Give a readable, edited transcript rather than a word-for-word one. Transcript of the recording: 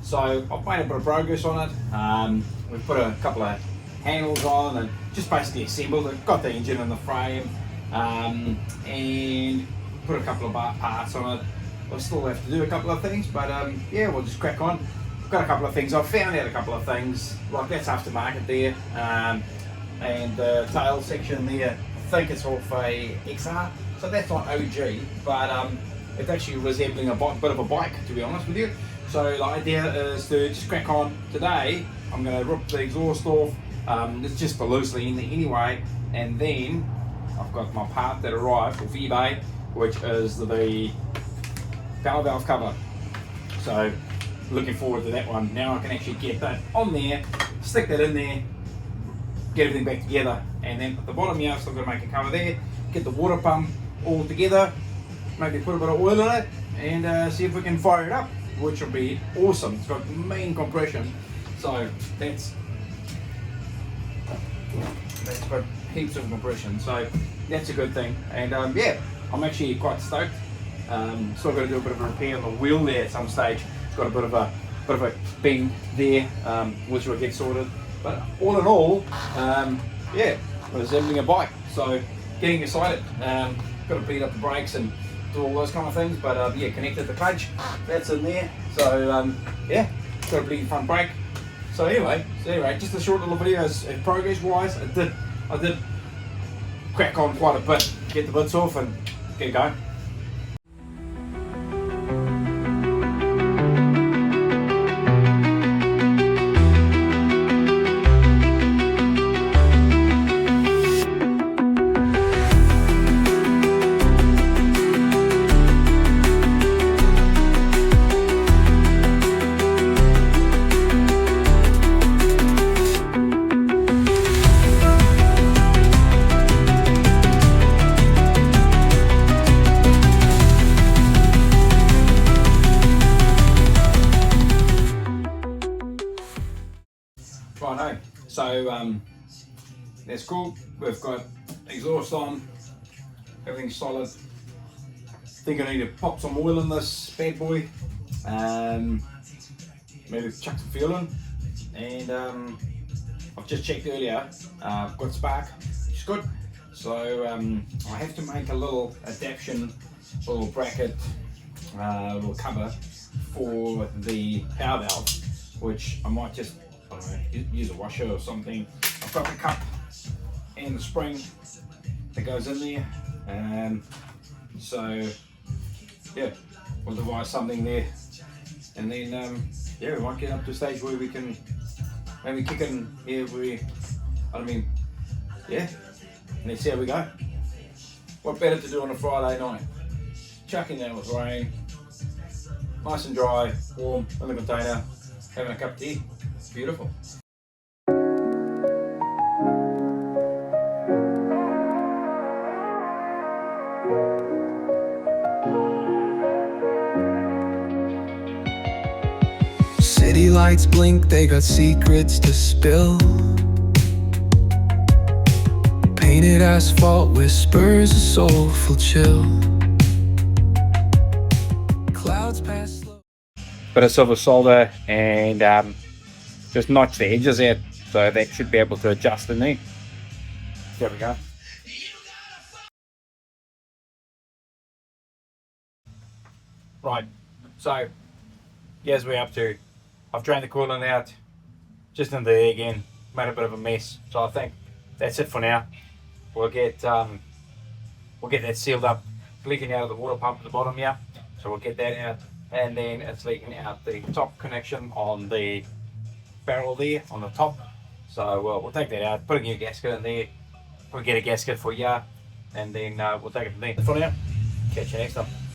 So I've made a bit of progress on it. We've put a couple of handles on and just basically assembled it, got the engine in the frame, and put a couple of parts on it. I still have to do a couple of things, but yeah, we'll just crack on. I've got a couple of things, I've found out a couple of things, like that's aftermarket there, and the tail section there, I think it's off a XR, so that's not OG, but it's actually resembling a bit of a bike, to be honest with you. So the idea is to just crack on today. I'm going to rip the exhaust off, it's just for loosely in there anyway, and then I've got my part that arrived off eBay, which is the power valve cover. So looking forward to that one. Now I can actually get that on there, stick that in there, get everything back together, and then at the bottom here, I've still got to make a cover there, get the water pump all together, maybe put a bit of oil in it, and see if we can fire it up, which will be awesome. It's got main compression, so that's got heaps of compression, so that's a good thing. And yeah, I'm actually quite stoked. Still got to do a bit of a repair on the wheel there at some stage. It's got a bit of a bend there, which will get sorted. But all in all, yeah, resembling a bike. So getting excited. Got to beat up the brakes and do all those kind of things. But yeah, connected the clutch, that's in there. So yeah, got a pretty fun brake. So anyway, just a short little video. Progress-wise, I did crack on quite a bit, get the bits off and get it going. Righto, so that's cool. We've got exhaust on, everything's solid. Think I need to pop some oil in this bad boy, maybe chuck some fuel in, and I've just checked earlier, I've got spark, which is good. So I have to make a little adaptation, a little bracket, little cover for the power valve, which I might just use a washer or something. I've got the cup and the spring that goes in there, so yeah, we'll devise something there, and then yeah, we might get up to a stage where we can maybe kick in here. Yeah, let's see how we go. What better to do on a Friday night? Chucking down with rain, nice and dry, warm in the container, having a cup of tea. Beautiful. City lights blink, they got secrets to spill. Painted asphalt whispers a soulful chill. Clouds pass slow. Bit of silver solder and just notch the edges out, so that should be able to adjust in there. There we go. Right, so here's we're up to. I've drained the coolant out, just into there again, made a bit of a mess. So I think that's it for now. We'll get that sealed up. It's leaking out of the water pump at the bottom here, so we'll get that out. And then it's leaking out the top connection on the barrel there on the top. So we'll take that out, put a new gasket in there. We'll get a gasket for you, and then we'll take it from there. For now, catch you next time.